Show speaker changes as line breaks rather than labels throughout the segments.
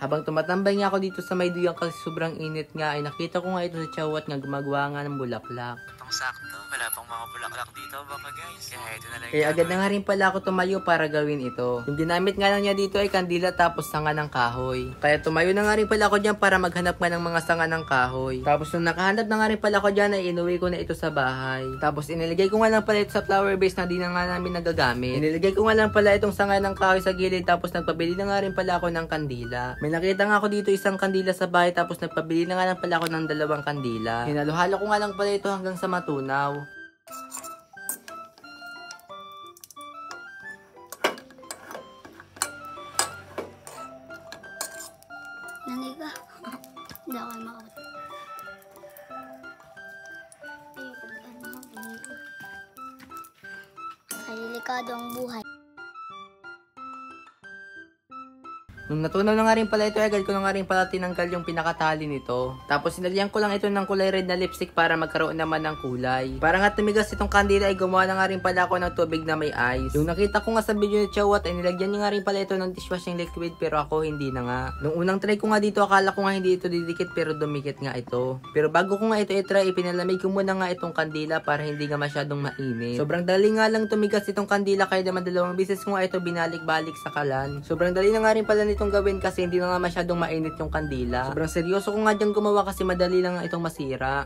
Habang tumatambay nga ako dito sa may duyang kasi sobrang init nga, ay nakita ko nga ito sa Chawat nga gumagawa nga ng bulaklak.
Sakto, wala pang mga bulaklak dito baka guys. Kaya ito na lang.
Kaya agad na nga rin pala ako tumayo para gawin ito. Yung ginamit nga lang niya dito ay kandila tapos sanga ng kahoy. Kaya tumayo na nga rin pala ako dyan para maghanap nga ng mga sanga ng kahoy. Tapos nung nakahanap na nga rin pala ako dyan ay inuwi ko na ito sa bahay. Tapos iniligay ko nga lang pala ito sa flower base na di na nga namin nagagamit. Iniligay ko nga lang pala itong sanga ng kahoy sa gilid tapos nagpabili na nga rin pala ako ng kandila. May nakita nga ako dito isang kandila sa bahay tapos nagpabili na nga lang pala ako ng 2 kandila. Hinalo-halo ko nga lang pala ito hanggang sa matunaw.
Naniga. Hindi ako makapit. Delikado ang buhay.
Nung natunaw na nga rin pala ito, agad ko na nga rin pala tinanggal yung pinakatali nito. Tapos sinalyan ko lang ito ng kulay red na lipstick para magkaroon naman ng kulay. Para nga tumigas itong kandila ay gumawa na nga rin pala ako ng tubig na may ice. Yung nakita ko nga sa video ni Chawat ay nilagyan niya nga rin pala ito ng dishwashing liquid pero ako hindi na nga. Nung unang try ko nga dito akala ko nga hindi ito didikit pero dumikit nga ito. Pero bago ko nga ito i-try, ipinalamig ko muna nga itong kandila para hindi nga masyadong mainit. Sobrang dali nga lang tumigas itong kandila kaya naman 2 beses ko nga ito binalik-balik sa kalan. Sobrang dali na nga rin pala itong gawin kasi hindi na nga masyadong mainit yung kandila. Sobrang seryoso ko nga dyan gumawa kasi madali lang nga itong masira.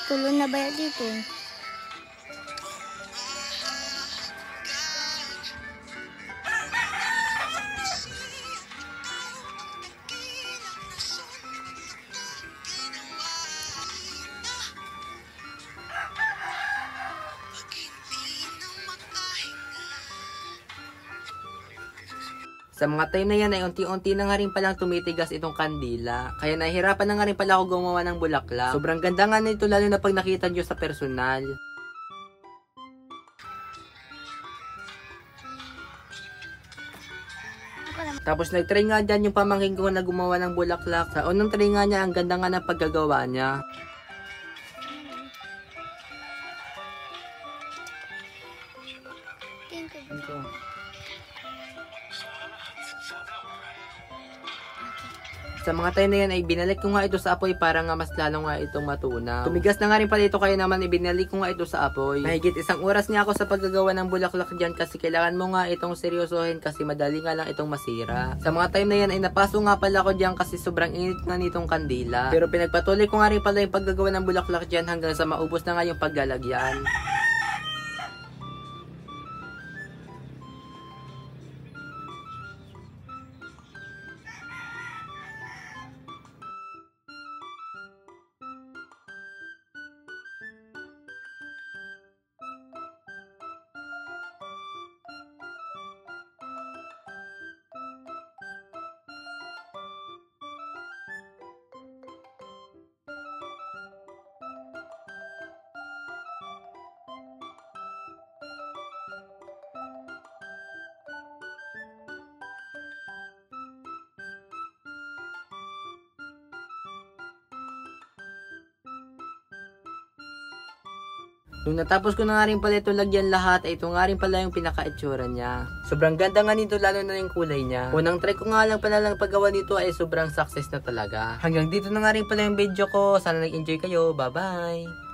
Tulo na ba yan dito?
Sa mga time na yan ay unti-unti na nga rin palang tumitigas itong kandila. Kaya nahihirapan na nga rin pala ako gumawa ng bulaklak. Sobrang ganda nga nito lalo na pag nakita nyo sa personal. Tapos nag-try nga dyan yung pamangkin ko na gumawa ng bulaklak. Sa unang try nga niya, ang ganda nga ng paggagawa niya. Sa mga time na yan ay binalik ko nga ito sa apoy para nga mas lalo nga itong matunaw. Tumigas na nga rin pala ito kaya naman ibinalik ko nga ito sa apoy. Mahigit 1 oras niya ako sa paggagawa ng bulaklak dyan kasi kailangan mo nga itong seryosohin kasi madali nga lang itong masira. Sa mga time na yan ay napaso nga pala ako dyan kasi sobrang init nga nitong kandila. Pero pinagpatuloy ko nga rin pala yung paggagawa ng bulaklak dyan hanggang sa maubos na nga yung paglalagyan. Nung natapos ko na nga rin pala ito lagyan lahat, ay ito nga rin pala yung pinaka-itsura niya. Sobrang ganda nga nito lalo na yung kulay niya. Unang try ko nga lang pala lang paggawa nito ay sobrang success na talaga. Hanggang dito na nga rin pala yung video ko. Sana nag-enjoy kayo. Bye-bye!